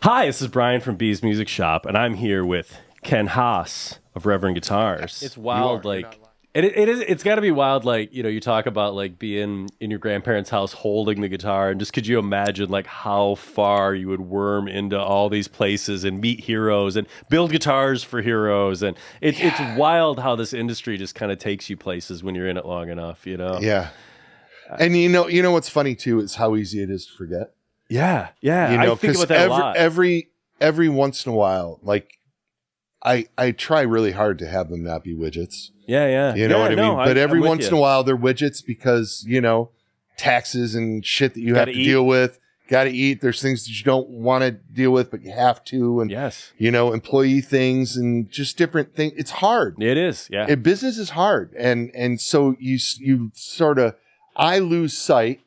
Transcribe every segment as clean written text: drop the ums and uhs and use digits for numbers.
Hi, this is Brian from B's Music Shop, and I'm here with Ken Haas of Reverend Guitars. It's wild, it's got to be wild, you talk about, being in your grandparents' house holding the guitar, and just could you imagine, how far you would worm into all these places and meet heroes and build guitars for heroes, and it's wild how this industry just kind of takes you places when you're in it long enough, Yeah. And you know what's funny, too, is how easy it is to forget. Yeah. I think about that a lot. Every once in a while, I try really hard to have them not be widgets. Yeah. You know what I mean? But every once you. in a while, they're widgets because, taxes and shit that you have to deal with. Got to eat. There's things that you don't want to deal with, but you have to. And, employee things and just different things. It's hard. It is, yeah. Business is hard. And so you sort of, I lose sight.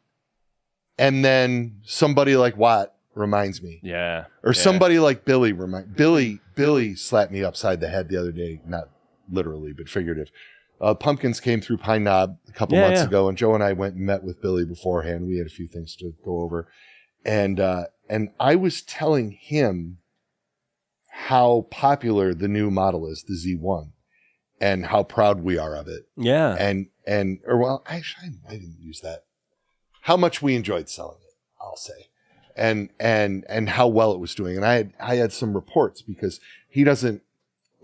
And then somebody like Watt reminds me. Yeah. Or somebody like Billy Billy slapped me upside the head the other day. Not literally, but figurative. Pumpkins came through Pine Knob a couple months ago, and Joe and I went and met with Billy beforehand. We had a few things to go over. And I was telling him how popular the new model is, the Z1, and how proud we are of it. Yeah. Actually, I didn't use that. How much we enjoyed selling it, I'll say, and how well it was doing. And I had some reports because he doesn't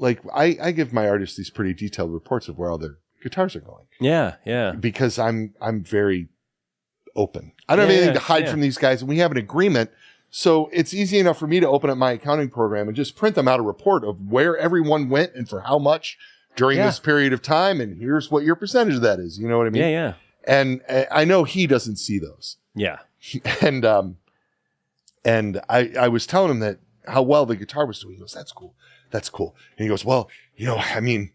I give my artists these pretty detailed reports of where all their guitars are going. Yeah. Because I'm very open. I don't have anything to hide from these guys, and we have an agreement. So it's easy enough for me to open up my accounting program and just print them out a report of where everyone went and for how much during this period of time. And here's what your percentage of that is. You know what I mean? Yeah. And I know he doesn't see those. Yeah. And I was telling him that how well the guitar was doing. He goes, that's cool. And he goes, well, I mean,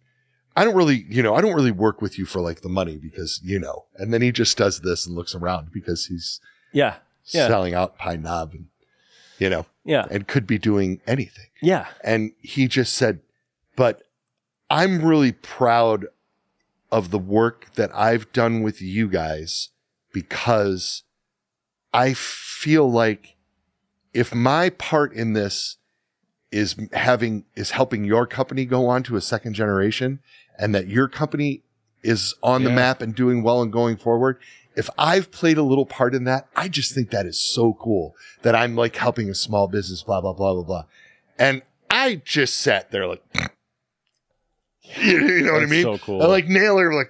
I don't really work with you for the money because, and then he just does this and looks around because he's selling out Pine Knob and, and could be doing anything. Yeah. And he just said, but I'm really proud of the work that I've done with you guys, because I feel like if my part in this is helping your company go on to a second generation, and that your company is on the map and doing well and going forward, if I've played a little part in that, I just think that is so cool that I'm helping a small business, blah, blah, blah, blah, blah. And I just sat there you know what I mean? So cool. And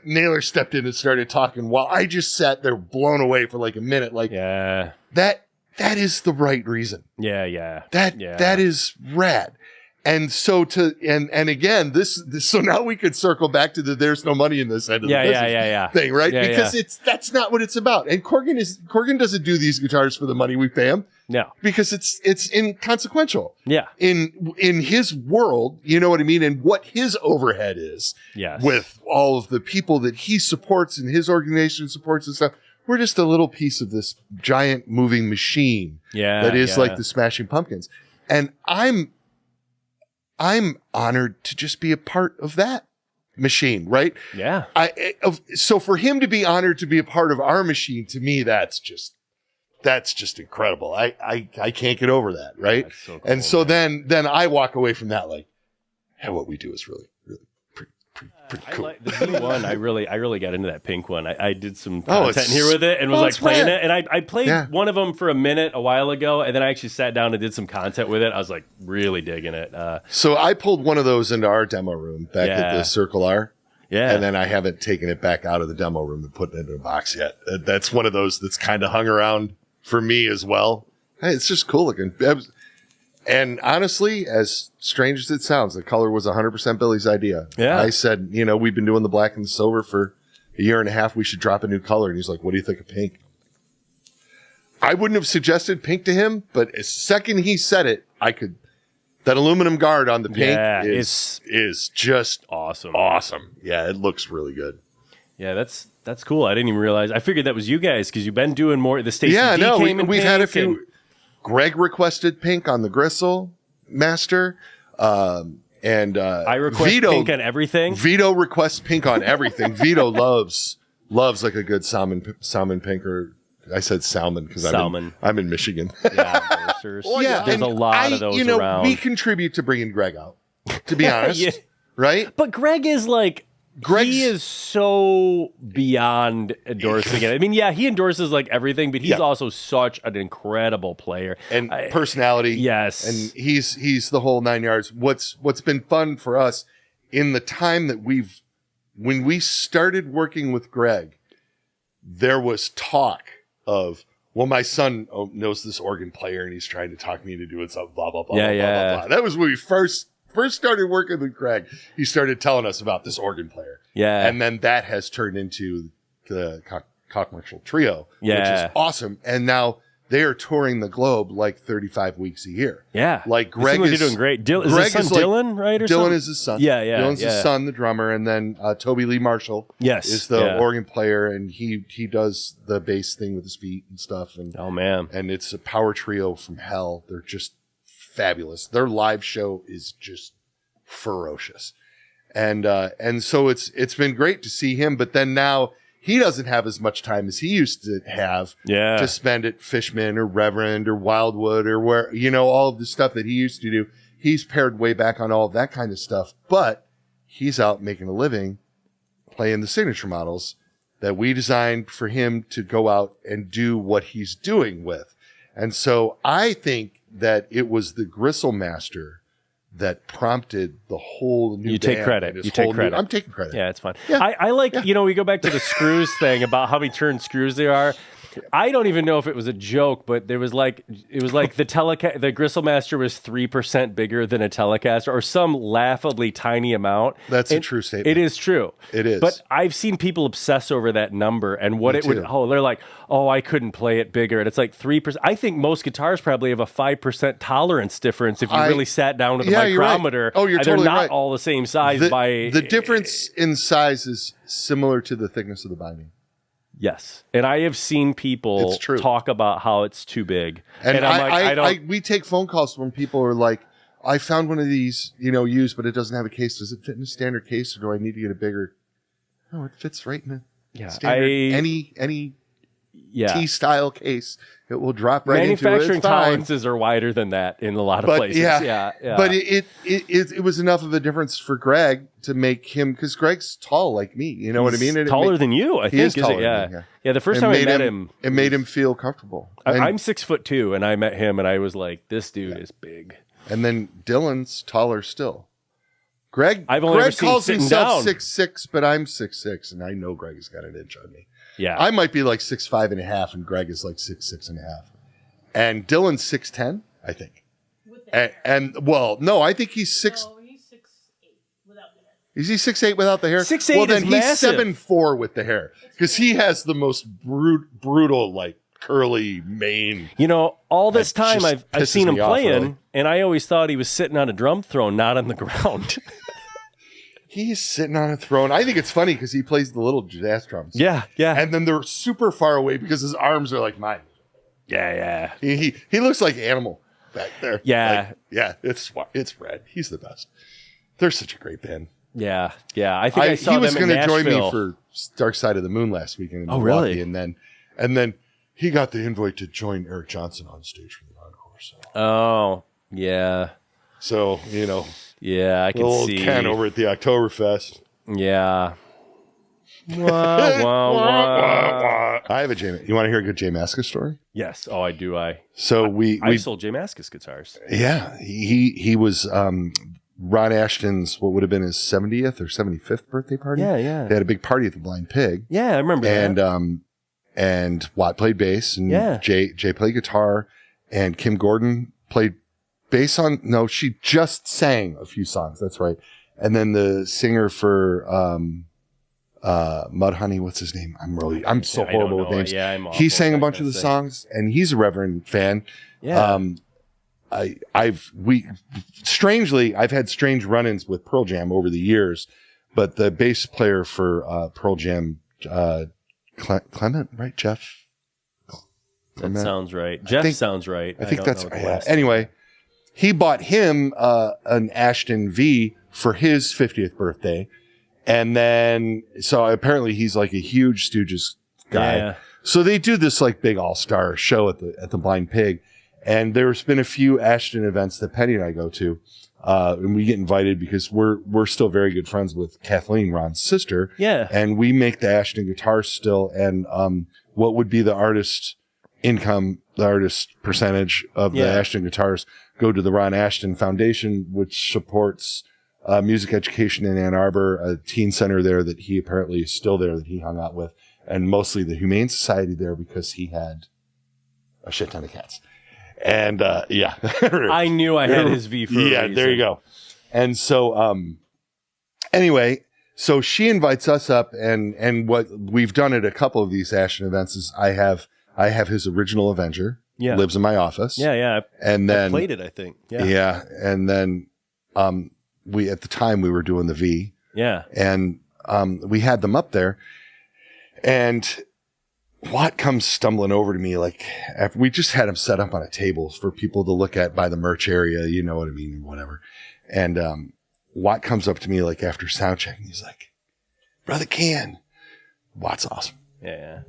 Naylor stepped in and started talking while I just sat there blown away for a minute. That is the right reason. Yeah. That is rad. And so again, this so now we could circle back to the there's no money in this end of the business thing, right? Because that's not what it's about. And Corgan doesn't do these guitars for the money we pay him. No. Because it's inconsequential. Yeah. In his world, you know what I mean? And what his overhead is. Yes. With all of the people that he supports and his organization supports and stuff. We're just a little piece of this giant moving machine that is like the Smashing Pumpkins. And I'm honored to just be a part of that machine, right? Yeah. So for him to be honored to be a part of our machine, to me, that's just incredible. I can't get over that, right? That's so cool, and so then I walk away from that hey, what we do is really, really pretty cool. The Z1, I really got into that pink one. I did some content here with it and was playing it. And I played one of them for a minute a while ago, and then I actually sat down and did some content with it. I was really digging it. So I pulled one of those into our demo room back at the Circle R. Yeah. And then I haven't taken it back out of the demo room and put it in a box yet. That's one of those that's kind of hung around for me as well. Hey, it's just cool looking. And honestly, as strange as it sounds, the color was 100% Billy's idea. Yeah. I said, we've been doing the black and the silver for a year and a half. We should drop a new color. And he's like, what do you think of pink? I wouldn't have suggested pink to him, but as second he said it, that aluminum guard on the pink is just awesome. Awesome. Yeah, it looks really good. Yeah, that's cool. I didn't even realize. I figured that was you guys because you've been doing more. The Stacey D came in we've had a few. Greg requested pink on the Gristle Master. And I request pink on everything. Vito requests pink on everything. Vito loves like a good salmon pink or I said salmon because Salmon. I'm in Michigan. Yeah, endorsers. Well, yeah, There's a lot of those around. We contribute to bringing Greg out, to be honest, right? But Greg is like, he is so beyond endorsing it. I mean, yeah, he endorses like everything, but he's also such an incredible player and personality. Yes, and he's the whole 9 yards. What's been fun for us in the time that when we started working with Greg, there was talk of, well, my son knows this organ player and he's trying to talk me into doing something, blah blah blah, blah, blah, blah. That was when we first started working with Greg. He started telling us about this organ player. Yeah. And then that has turned into the Koch Marshall Trio, which is awesome. And now they are touring the globe like 35 weeks a year. Yeah. Like Greg is doing great. Is his son Dylan, right? Or Dylan something? Is his son. Yeah. Dylan's his son, the drummer. And then Toby Lee Marshall is the organ player. And he does the bass thing with his feet and stuff. And oh, man. And it's a power trio from hell. They're just fabulous. Their live show is just ferocious. And so it's been great to see him, but then now he doesn't have as much time as he used to have to spend at Fishman or Reverend or Wildwood or where, all of the stuff that he used to do. He's pared way back on all of that kind of stuff, but he's out making a living playing the signature models that we designed for him to go out and do what he's doing with. And so I think that it was the Gristle Master that prompted the whole new You take credit. I'm taking credit. Yeah, it's fine. Yeah. I like, we go back to the screws thing about how many turned screws there are. I don't even know if it was a joke, but it was like the Gristle Master was 3% bigger than a Telecaster, or some laughably tiny amount. That's a true statement. It is true. It is. But I've seen people obsess over that number and what it would. Oh, they're like, I couldn't play it bigger, and it's like 3%. I think most guitars probably have a 5% tolerance difference if you really sat down with a micrometer. Right. Oh, you're totally right. They're not all the same size. The difference in size is similar to the thickness of the binding. Yes. And I have seen people talk about how it's too big. And I'm like, we take phone calls when people are like, I found one of these, used, but it doesn't have a case. Does it fit in a standard case or do I need to get a bigger? No, it fits right in a standard, any T-style case. It will drop right into it. Manufacturing tolerances are wider than that in a lot of places. Yeah. But it was enough of a difference for Greg to make him, because Greg's tall like me. You know what I mean? Taller than you, I think. He is taller than me, yeah, the first time I met him. It made him feel comfortable. I'm 6'2", and I met him, and I was like, this dude is big. And then Dylan's taller still. Greg calls himself 6'6", but I'm 6'6", and I know Greg has got an inch on me. Yeah, I might be like 6'5.5", and Greg is like 6'6.5", and Dylan's 6'10", I think. I think he's 6. No, he's 6'8" without the hair. Is he 6'8" without the hair? 6'8" Well, then is he's massive. 7'4" with the hair, because he has the most brutal, like curly mane. All this time I've seen him playing, and I always thought he was sitting on a drum throne, not on the ground. He's sitting on a throne. I think it's funny because he plays the little jazz drums. Yeah. And then they're super far away because his arms are like mine. Yeah. He looks like Animal back there. Yeah. It's Red. He's the best. They're such a great band. Yeah. I think I saw he was them in going to join me Nashville. for Dark Side of the Moon last weekend in Milwaukee. Really? And then he got the invite to join Eric Johnson on stage for the encore. So. Oh, yeah. So, yeah, I can little see. Ken over at the Oktoberfest. Yeah. Wah. I have a J. You want to hear a good J. Mascis story? Yes. Oh, I do. I sold J. Mascis guitars. Yeah, he was Ron Ashton's what would have been his 70th or 75th birthday party. Yeah. They had a big party at the Blind Pig. Yeah, I remember that. And Watt played bass, and Jay played guitar, and Kim Gordon played bass on. No, she just sang a few songs. That's right. And then the singer for Mudhoney, what's his name? I'm so horrible with names. Yeah, I'm awful. He sang a bunch of the songs, and he's a Reverend fan. Yeah. I've had strange run-ins with Pearl Jam over the years, but the bass player for Pearl Jam, Clement, right? Jeff? That sounds right. Jeff sounds right. I think that's right. Anyway, he bought him an Ashton V for his 50th birthday. And then, so apparently he's like a huge Stooges guy. So they do this like big all-star show at the Blind Pig. And there's been a few Ashton events that Penny and I go to. And we get invited because we're still very good friends with Kathleen, Ron's sister. Yeah. And we make the Ashton guitars still. And, what would be the artist income, the artist percentage of the Ashton guitars go to the Ron Ashton Foundation, which supports, music education in Ann Arbor, a teen center there that he apparently is still there that he hung out with, and mostly the Humane Society there because he had a shit ton of cats. And, yeah. I knew I had his V for a reason. There you go. And so, anyway, so she invites us up, and what we've done at a couple of these Ashton events is I have his original Avenger. Yeah. Lives in my office. Yeah. And then I played it, I think. Yeah. Yeah. And then, we, at the time we were doing the V. Yeah. And, we had them up there, and Watt comes stumbling over to me like after we just had him set up on a table for people to look at by the merch area, you know what I mean, whatever. And Watt comes up to me like after sound check, and he's like, "Brother Ken," Watt's awesome. Yeah.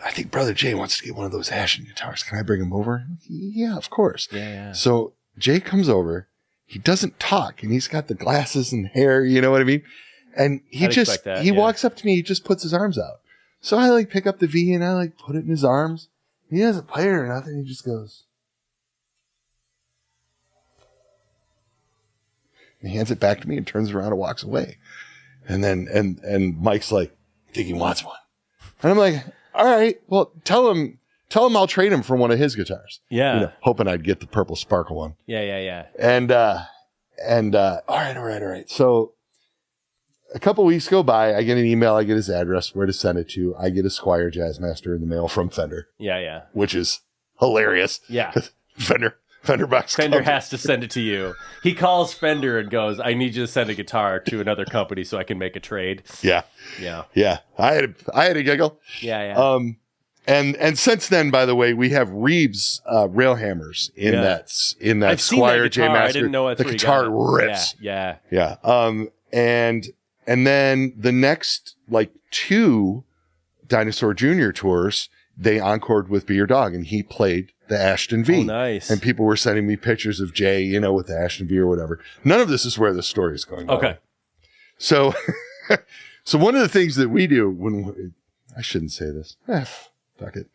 "I think Brother Jay wants to get one of those Ashton guitars. Can I bring him over?" I'm like, "Yeah, of course." Yeah. So Jay comes over. He doesn't talk, and he's got the glasses and hair, you know what I mean? And he walks up to me. He just puts his arms out. So I like pick up the V and I like put it in his arms. He doesn't play it or nothing. He just goes. And he hands it back to me and turns around and walks away. And then, and Mike's like, "Think he wants one?" And I'm like, "All right, well, tell him I'll trade him for one of his guitars." Yeah. You know, hoping I'd get the purple sparkle one. Yeah. And all right. So a couple weeks go by. I get an email. I get his address, where to send it to. I get a Squire Jazzmaster in the mail from Fender. Yeah. Which is hilarious. Yeah. Fender box. Fender has to send it to you. He calls Fender and goes, "I need you to send a guitar to another company so I can make a trade." Yeah. I had a giggle. Yeah. And since then, by the way, we have Reeves rail hammers in that I've Squire seen that guitar. J Master. I didn't know that's the where you guitar got it. rips. Yeah. And then the next like 2 Dinosaur Jr. tours, they encored with Be Your Dog, and he played the Ashton V. Oh, nice. And people were sending me pictures of Jay, you know, with the Ashton V or whatever. None of this is where the story is going. Okay. So, so one of the things that we do I shouldn't say this. Fuck it.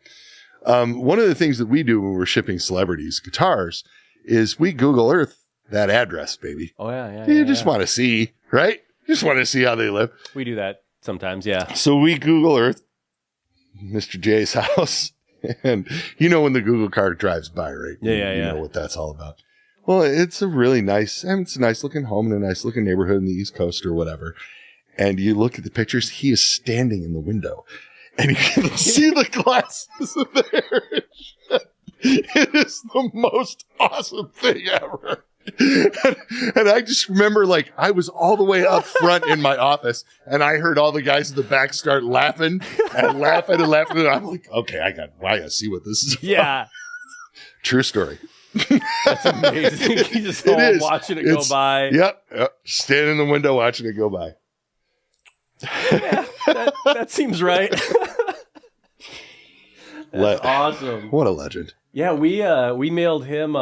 One of the things that we do when we're shipping celebrities guitars is we Google Earth that address, baby. Oh, yeah. You just want to see, right? You just want to see how they live. We do that sometimes, yeah. So we Google Earth Mr. J's house, and you know when the Google car drives by, right? Yeah. You know what that's all about. Well, it's a really nice, it's a nice looking home in a nice looking neighborhood in the East Coast or whatever. And you look at the pictures, he is standing in the window. And you can see the glasses there. It is the most awesome thing ever. And I just remember, like, I was all the way up front in my office, and I heard all the guys in the back start laughing. And I'm like, okay, I gotta see what this is about. Yeah. True story. That's amazing. You just home watching it go by. Yep. Standing in the window watching it go by. Yeah, that seems right. That's awesome. What a legend. Yeah, we mailed him.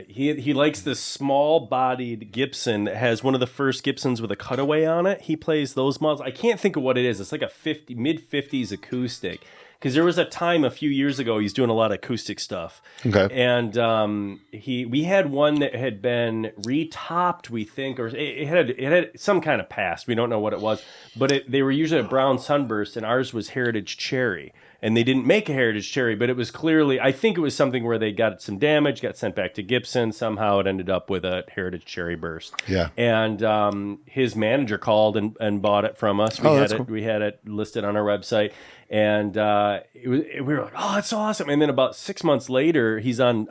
He likes this small-bodied Gibson that has one of the first Gibsons with a cutaway on it. He plays those models. I can't think of what it is. It's like a mid-50s acoustic. Because there was a time a few years ago he's doing a lot of acoustic stuff. Okay. And we had one that had been retopped, we think, or it had some kind of past. We don't know what it was, but they were usually a brown sunburst, and ours was Heritage Cherry. And they didn't make a Heritage Cherry, but it was clearly, I think it was something where they got some damage, got sent back to Gibson. Somehow it ended up with a Heritage Cherry burst. Yeah. And his manager called and bought it from us. We had it listed on our website. And we were like, oh, that's awesome. And then about 6 months later, he's on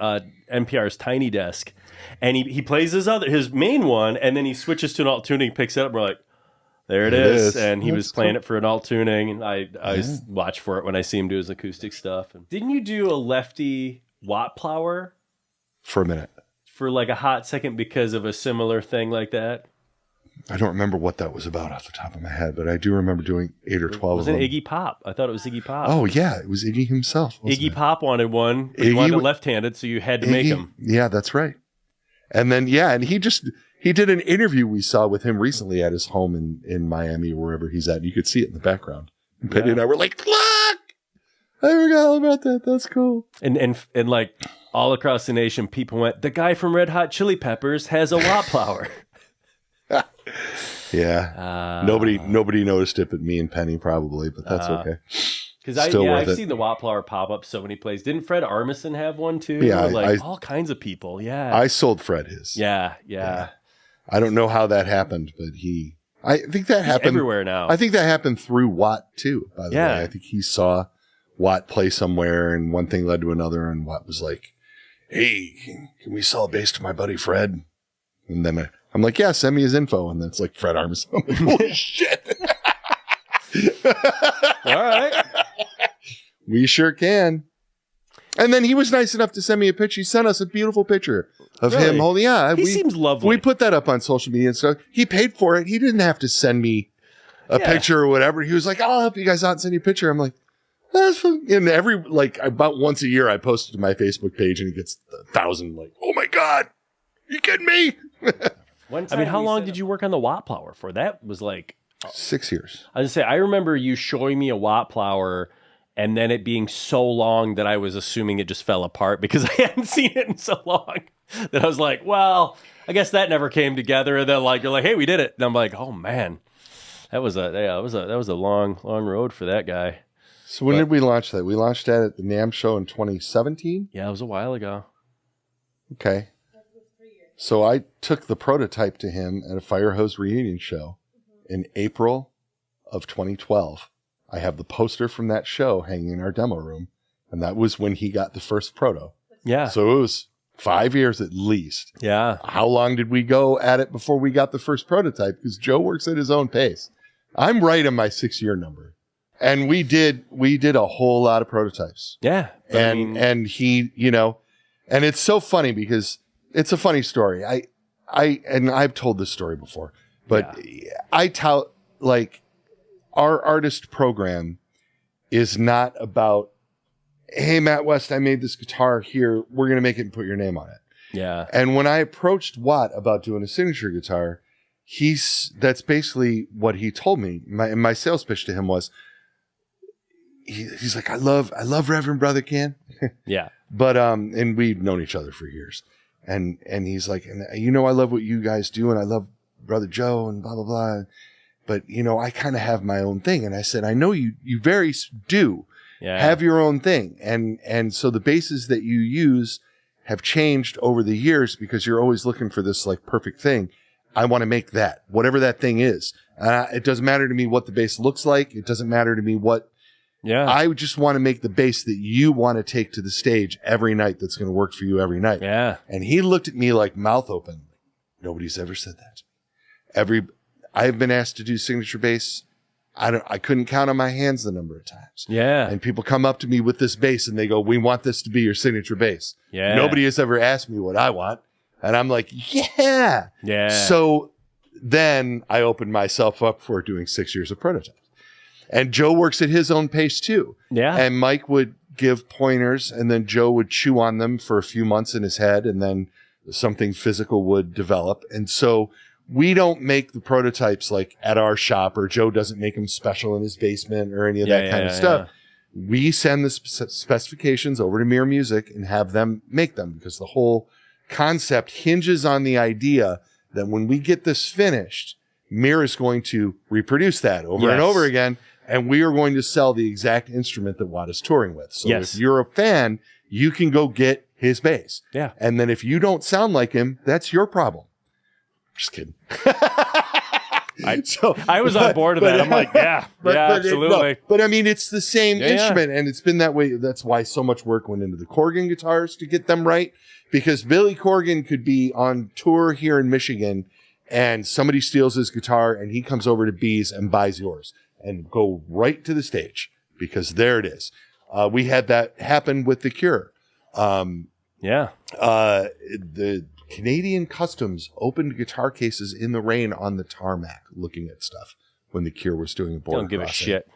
NPR's Tiny Desk. And he plays his main one, and then he switches to an alt tuning, picks it up, and we're like, there it is. And he was playing it for an alt tuning, and I watch for it when I see him do his acoustic stuff. And didn't you do a lefty Watt plower? For a minute. For like a hot second because of a similar thing like that? I don't remember what that was about off the top of my head, but I do remember doing 8 or 12 was of them. It Iggy Pop? I thought it was Iggy Pop. Oh, yeah. It was Iggy himself. Iggy Pop wanted one, but he wanted it left-handed, so you had to make him. Yeah, that's right. And then, and he did an interview we saw with him recently at his home in Miami, wherever he's at. You could see it in the background. And Penny and I were like, look! I forgot all about that. That's cool. And like all across the nation, people went, the guy from Red Hot Chili Peppers has a Watt plower. Yeah. Nobody noticed it but me and Penny probably, but that's okay. Because I've seen the Watt plower pop up so many places. Didn't Fred Armisen have one too? Yeah, all kinds of people. Yeah. I sold Fred his. Yeah. I don't know how that happened, but I think that happened everywhere now. I think that happened through Watt too, by the way. I think he saw Watt play somewhere and one thing led to another and Watt was like, hey, can we sell a bass to my buddy Fred? And then I'm like, yeah, send me his info. And that's like Fred Armisen. I'm like, holy shit. All right. We sure can. And then he was nice enough to send me a picture. He sent us a beautiful picture of him holding. Yeah, he seems lovely. We put that up on social media and stuff. He paid for it. He didn't have to send me a picture or whatever. He was like, I'll help you guys out and send you a picture. I'm like, that's fun. And about once a year, I post it to my Facebook page and he gets 1,000 oh my God, you kidding me? How long did you work on the Watt plower for? That was 6 years. I was gonna say, I remember you showing me a Watt plower and then it being so long that I was assuming it just fell apart because I hadn't seen it in so long that I was like, well, I guess that never came together. And then you're like, hey, we did it. And I'm like, oh man, that was a long road for that guy. So when did we launch that? We launched that at the NAMM show in 2017? Yeah, it was a while ago. Okay. So I took the prototype to him at a Firehose reunion show in April of 2012. I have the poster from that show hanging in our demo room, and that was when he got the first proto. Yeah. So it was 5 years at least. Yeah. How long did we go at it before we got the first prototype? Because Joe works at his own pace. I'm right on my 6-year number. And we did a whole lot of prototypes. Yeah. And he, and it's so funny because it's a funny story. I've told this story before, but I tout our artist program is not about, hey, Matt West, I made this guitar here. We're going to make it and put your name on it. Yeah. And when I approached Watt about doing a signature guitar, that's basically what he told me. My sales pitch to him was, he's like, I love Reverend Brother Ken. Yeah. But, and we've known each other for years. And he's like, and I love what you guys do. And I love Brother Joe and blah, blah, blah. But, I kind of have my own thing. And I said, I know you very do have your own thing. And so the basses that you use have changed over the years because you're always looking for this perfect thing. I want to make that, whatever that thing is. It doesn't matter to me what the bass looks like. It doesn't matter to me what. Yeah. I just want to make the bass that you want to take to the stage every night that's going to work for you every night. Yeah. And he looked at me like mouth open. Nobody's ever said that to me. I've been asked to do signature bass. I couldn't count on my hands the number of times. Yeah. And people come up to me with this bass and they go, we want this to be your signature bass. Yeah. Nobody has ever asked me what I want. And I'm like, yeah. Yeah. So then I opened myself up for doing 6 years of prototypes. And Joe works at his own pace too. Yeah. And Mike would give pointers and then Joe would chew on them for a few months in his head and then something physical would develop. And so we don't make the prototypes at our shop, or Joe doesn't make them special in his basement or any of that kind of stuff. Yeah. We send the specifications over to Mirror Music and have them make them because the whole concept hinges on the idea that when we get this finished, Mirror is going to reproduce that over and over again. And we are going to sell the exact instrument that Watt is touring with. So if you're a fan, you can go get his bass. Yeah. And then if you don't sound like him, that's your problem. Just kidding. I was on board with that. I'm like, absolutely. But I mean, it's the same instrument, and it's been that way. That's why so much work went into the Corgan guitars to get them right. Because Billy Corgan could be on tour here in Michigan, and somebody steals his guitar, and he comes over to Bees and buys yours, and go right to the stage because there it is. We had that happen with the Cure. The Canadian Customs opened guitar cases in the rain on the tarmac looking at stuff when the Cure was doing a border Don't give crossing. a shit.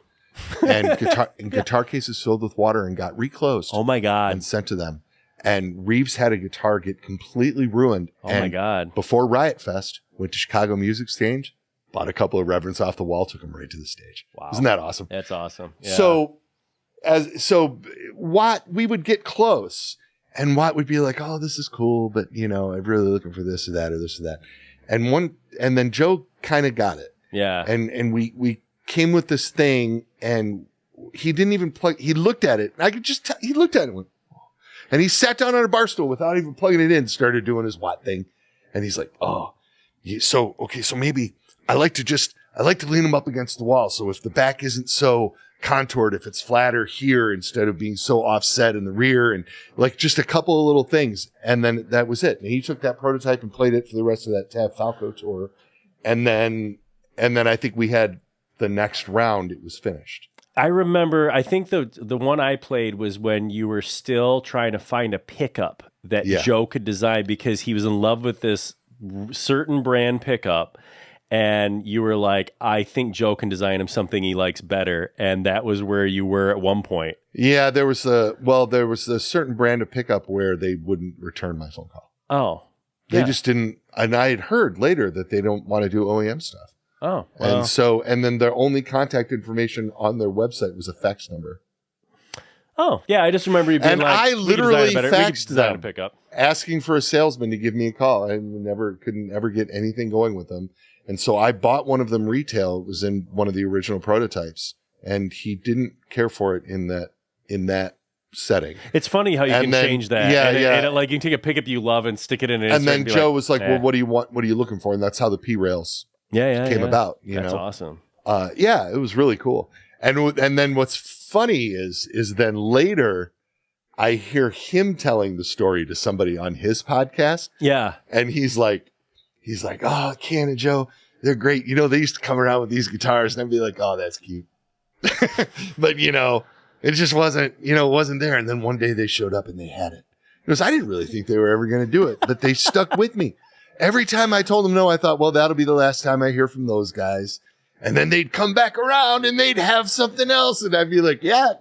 And guitar cases filled with water and got reclosed. Oh my God. And sent to them. And Reeves had a guitar get completely ruined. Oh my God. Before Riot Fest, went to Chicago Music Exchange, bought a couple of Reverends off the wall, took them right to the stage. Wow. Isn't that awesome? That's awesome. Yeah. So Watt, we would get close, and Watt would be like, "Oh, this is cool, but I'm really looking for this or that or this or that." And then Joe kind of got it. Yeah. And we came with this thing, and he didn't even plug. He looked at it, and I could just tell. He looked at it and went, "Oh." And he sat down on a bar stool without even plugging it in, started doing his Watt thing, and he's like, "Oh, so maybe I like to lean him up against the wall. So if the back isn't so contoured, if it's flatter here instead of being so offset in the rear, and like just a couple of little things." And then that was it. And he took that prototype and played it for the rest of that Tab Falco tour. And then I think we had the next round, it was finished. I remember, I think the one I played was when you were still trying to find a pickup that Joe could design, because he was in love with this certain brand pickup. And you were like, I think Joe can design him something he likes better. And that was where you were at one point. Yeah, there was a certain brand of pickup where they wouldn't return my phone call. Oh. They just didn't. And I had heard later that they don't want to do OEM stuff. Oh. Well. And then their only contact information on their website was a fax number. Oh, yeah, I just remember you being and like, I literally faxed them, a pickup, asking for a salesman to give me a call. I couldn't ever get anything going with them. And so I bought one of them retail. It was in one of the original prototypes, and he didn't care for it in that setting. It's funny how you can change that. Yeah, And like you can take a pickup you love and stick it in. And then Joe was like, "Well, what do you want? What are you looking for?" And that's how the P rails came about. That's awesome. Yeah, it was really cool. And then what's funny is then later I hear him telling the story to somebody on his podcast. Yeah, and he's like, "Oh, Ken and Joe, they're great. They used to come around with these guitars," and I'd be like, "Oh, that's cute." But it just wasn't there. And then one day they showed up and they had it. Because I didn't really think they were ever going to do it, but they stuck with me. Every time I told them no, I thought, well, that'll be the last time I hear from those guys. And then they'd come back around and they'd have something else, and I'd be like, "Yeah,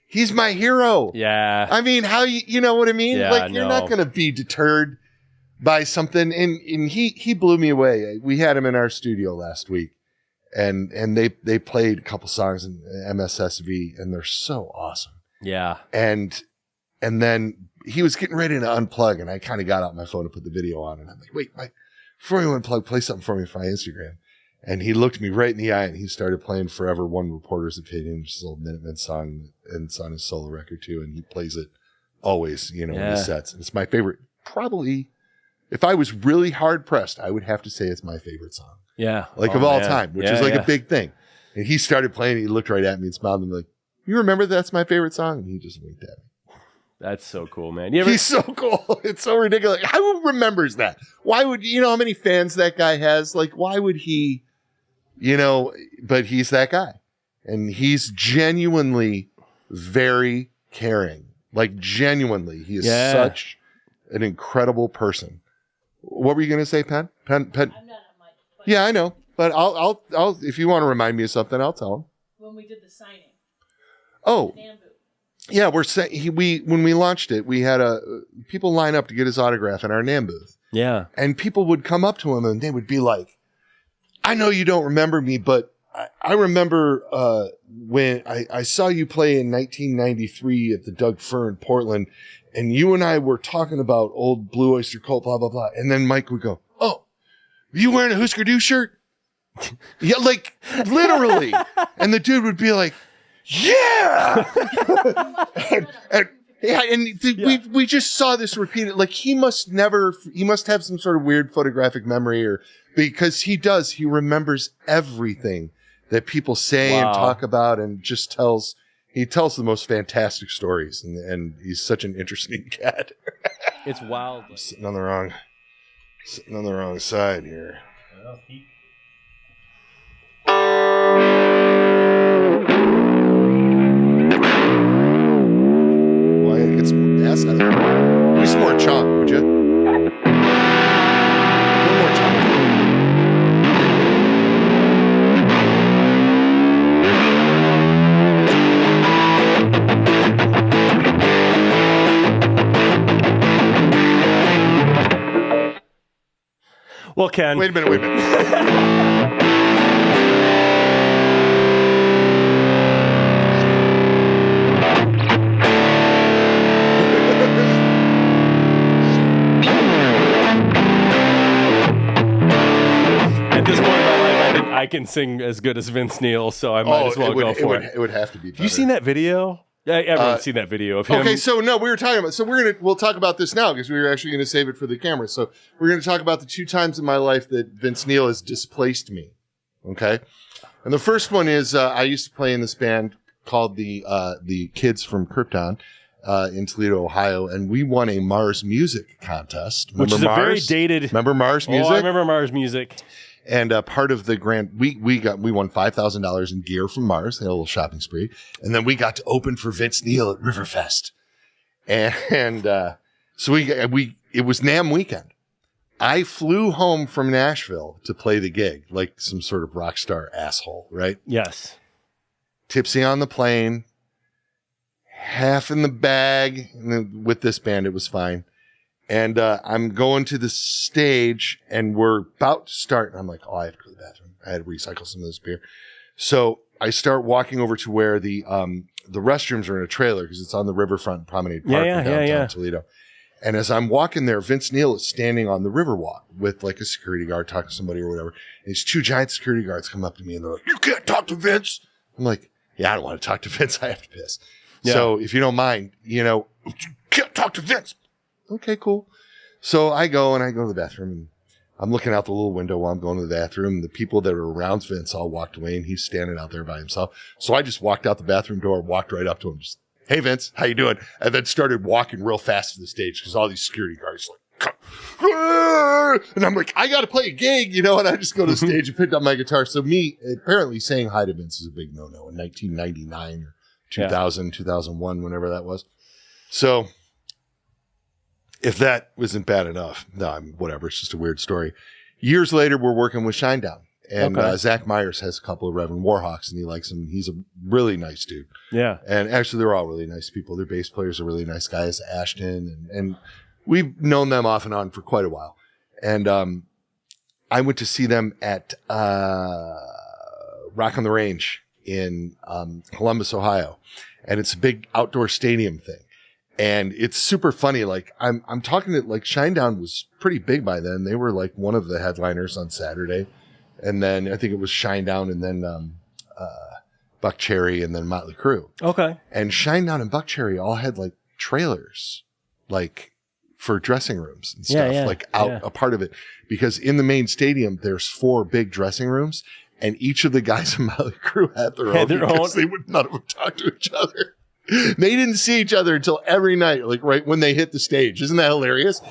he's my hero." Yeah. I mean, how you know what I mean? Yeah, like you're not going to be deterred by something. And he blew me away. We had him in our studio last week, and they played a couple songs in MSSV, and they're so awesome. Yeah. And then he was getting ready to unplug, and I kind of got out my phone to put the video on, and I'm like, "Wait, before you unplug, play something for me for my Instagram." And he looked me right in the eye, and he started playing Forever One Reporter's Opinion, which is an old Minutemen song, and it's on his solo record too. And he plays it always, in his sets. And it's my favorite. Probably, if I was really hard pressed, I would have to say it's my favorite song. Yeah. Of all time, which is like a big thing. And he started playing, he looked right at me and smiled and like, "You remember that's my favorite song?" And he just winked at me. That's so cool, man. He's so cool. It's so ridiculous. Who remembers that? Why would, how many fans that guy has? Like, why would he, but he's that guy. And he's genuinely very caring. Like, genuinely. He is such an incredible person. What were you going to say, Penn? I'm not on mic. Yeah, I know. But I'll, if you want to remind me of something, I'll tell him. When we did the signing. Oh. The NAMM booth. Yeah, when we launched it, we had people line up to get his autograph in our NAMM booth. Yeah. And people would come up to him and they would be like, "I know you don't remember me, but I remember when I saw you play in 1993 at the Doug Fir in Portland, and you and I were talking about old Blue Oyster Cult, blah, blah, blah." And then Mike would go, "Oh, are you wearing a Husker Du shirt?" Yeah, like literally. And the dude would be like, "Yeah." We just saw this repeated. Like he must have some sort of weird photographic memory, or because he remembers everything that people say and talk about, and just tells the most fantastic stories, and he's such an interesting cat. It's wild. I'm sitting on the wrong side here. Get some gas out of it. me some more chunk, would you? A little more chunk. Well, Ken. Wait a minute. At this point in my life, I think I can sing as good as Vince Neil, so I might as well go for it. It would have to be better. Have you seen that video? Yeah, everyone's seen that video of him. Okay, so no, we were talking about. So we'll talk about this now because we were actually going to save it for the camera. So we're going to talk about the 2 times in my life that Vince Neil has displaced me. Okay, and the first one is I used to play in this band called the Kids from Krypton in Toledo, Ohio, and we won a Mars Music contest. Which is Mars? a very dated. Remember Mars Music? Oh, I remember Mars Music. And part of the grant, we won $5,000 in gear from Mars. They had a little shopping spree, and then we got to open for Vince Neil at Riverfest, and so it was NAMM weekend. I flew home from Nashville to play the gig, like some sort of rock star asshole, right? Yes. Tipsy on the plane, half in the bag. And then with this band, it was fine. And I'm going to the stage, and we're about to start. And I'm like, oh, I have to go to the bathroom. I had to recycle some of this beer. So I start walking over to where the restrooms are in a trailer because it's on the Riverfront Promenade Park in downtown Toledo. And as I'm walking there, Vince Neil is standing on the Riverwalk with like a security guard talking to somebody or whatever. And these 2 giant security guards come up to me and they're like, "You can't talk to Vince." I'm like, "Yeah, I don't want to talk to Vince. I have to piss. Yeah. So if you don't mind, you can't talk to Vince." Okay, cool. So I go to the bathroom, and I'm looking out the little window while I'm going to the bathroom. The people that are around Vince all walked away, and he's standing out there by himself. So I just walked out the bathroom door, walked right up to him, just, "Hey, Vince, how you doing?" And then started walking real fast to the stage because all these security guards like, and I'm like, I got to play a gig, and I just go to the stage and picked up my guitar. So apparently saying hi to Vince is a big no-no in 1999 or 2000, 2001, whenever that was. So if that wasn't bad enough, whatever. It's just a weird story. Years later, we're working with Shinedown. And Zach Myers has a couple of Reverend Warhawks, and he likes him. He's a really nice dude. Yeah. And actually, they're all really nice people. Their bass players are really nice guys, Ashton. And we've known them off and on for quite a while. And I went to see them at Rock on the Range in Columbus, Ohio. And it's a big outdoor stadium thing. And it's super funny. Like I'm talking to Shinedown was pretty big by then. They were like one of the headliners on Saturday. And then I think it was Shinedown and then Buck Cherry and then Motley Crüe. Okay. And Shinedown and Buck Cherry all had like trailers, like for dressing rooms and stuff, a part of it. Because in the main stadium, there's 4 big dressing rooms, and each of the guys in Motley Crüe had their own because they would none of them talk to each other. They didn't see each other until every night, like right when they hit the stage. Isn't that hilarious?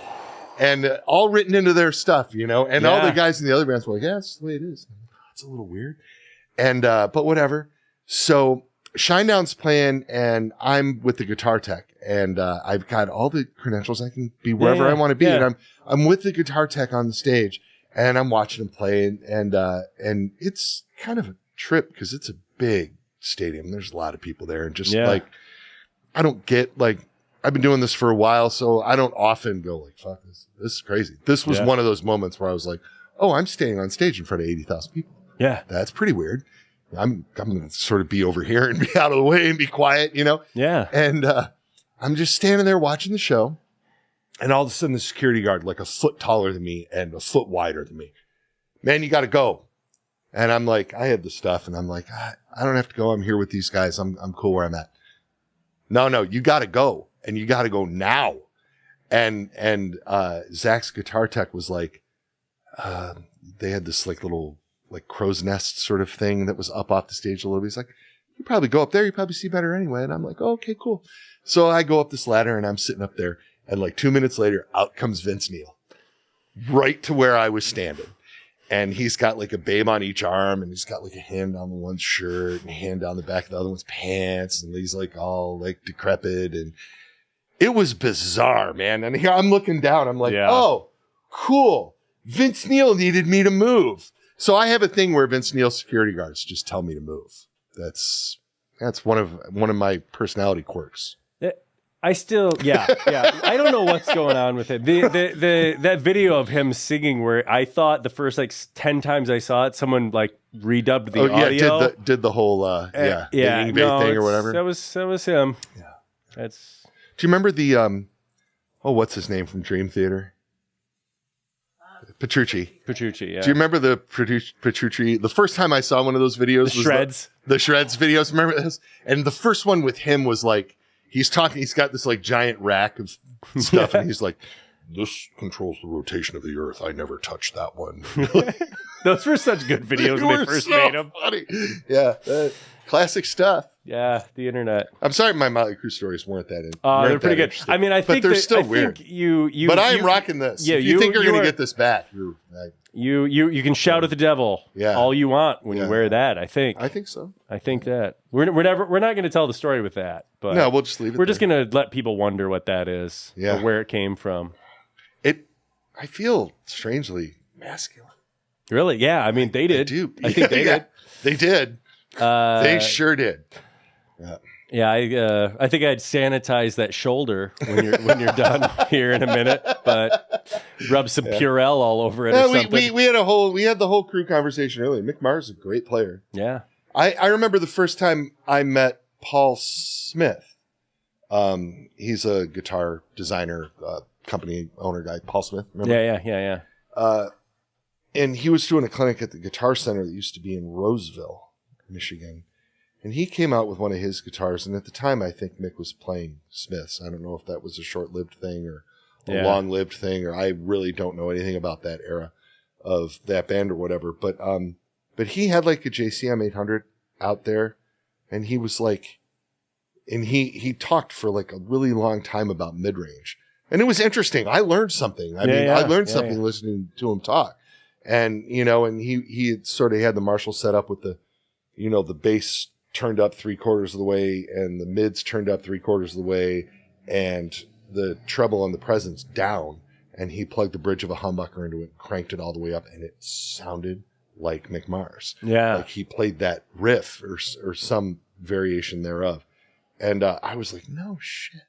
And all written into their stuff, And all the guys in the other bands were like, "Yeah, that's the way it is." It's a little weird. And, but whatever. So Shinedown's playing, and I'm with the guitar tech, and I've got all the credentials. I can be wherever I want to be. Yeah. And I'm with the guitar tech on the stage, and I'm watching him play, and it's kind of a trip because it's a big stadium. There's a lot of people there, and just I don't get I've been doing this for a while, so I don't often go like, "Fuck this. This is crazy." This was one of those moments where I was like, "Oh, I'm standing on stage in front of 80,000 people. Yeah. That's pretty weird. I'm going to sort of be over here and be out of the way and be quiet, Yeah. And I'm just standing there watching the show, and all of a sudden the security guard, like a foot taller than me and a foot wider than me, "Man, you got to go." And I'm like, I had the stuff, and I'm like, I don't have to go. I'm here with these guys. I'm cool where I'm at. No, you got to go. And you got to go now. And Zach's guitar tech was like, they had this little crow's nest sort of thing that was up off the stage a little bit. He's like, "You probably go up there. You probably see better anyway." And I'm like, "Oh, okay, cool." So I go up this ladder, and I'm sitting up there, and 2 minutes later, out comes Vince Neil, right to where I was standing. And he's got a babe on each arm, and he's got a hand on the one's shirt and a hand down the back of the other one's pants. And he's all decrepit. And It was bizarre, man. And here I'm looking down. I'm like, oh, cool. Vince Neil needed me to move. So I have a thing where Vince Neil security guards just tell me to move. That's one of my personality quirks. I still, yeah. I don't know what's going on with it. That video of him singing, where I thought the first 10 times I saw it, someone redubbed the audio. Yeah, did the whole the Ingve thing or whatever. That was him. Yeah, that's. Do you remember the what's his name from Dream Theater? Petrucci. Yeah. Do you remember the Petrucci? The first time I saw one of those videos was Shreds. The Shreds videos. Remember this? And the first one with him was he's talking. He's got this giant rack of stuff, and he's like, "This controls the rotation of the Earth. I never touched that one." Those were such good videos when they first made them. Funny. Yeah, classic stuff. Yeah, the internet. I'm sorry, my Motley Crüe stories weren't that. They're pretty good. I mean, I think they're still weird. But I am rocking this. Yeah, if you think you're going to get this back, you can shout at the devil all you want when you wear that. I think so. I think that we're not going to tell the story with that. But no, we'll just leave it. We're just going to let people wonder what that is, or where it came from. I feel strangely masculine. Really? Yeah. I mean, they did. I think they did. They did. They sure did. Yeah, I think I'd sanitize that shoulder when you're done here in a minute, but rub some Purell all over it or something. We had the whole Crüe conversation earlier. Mick Mars is a great player. Yeah. I remember the first time I met Paul Smith. He's a guitar designer, company owner guy, Paul Smith. Remember? Yeah. And he was doing a clinic at the Guitar Center that used to be in Roseville, Michigan. And he came out with one of his guitars. And at the time, I think Mick was playing Smiths. I don't know if that was a short-lived thing or a long-lived thing, or I really don't know anything about that era of that band or whatever. But he had a JCM 800 out there, and he was and he talked for a really long time about mid-range. And it was interesting. I learned something. I learned something listening to him talk. And, and he had sort of had the Marshall set up with the bass turned up 3/4 of the way and the mids turned up 3/4 of the way and the treble on the presence down. And he plugged the bridge of a humbucker into it, cranked it all the way up, and it sounded like Mick Mars. Yeah. He played that riff or some variation thereof. And I was like, no shit.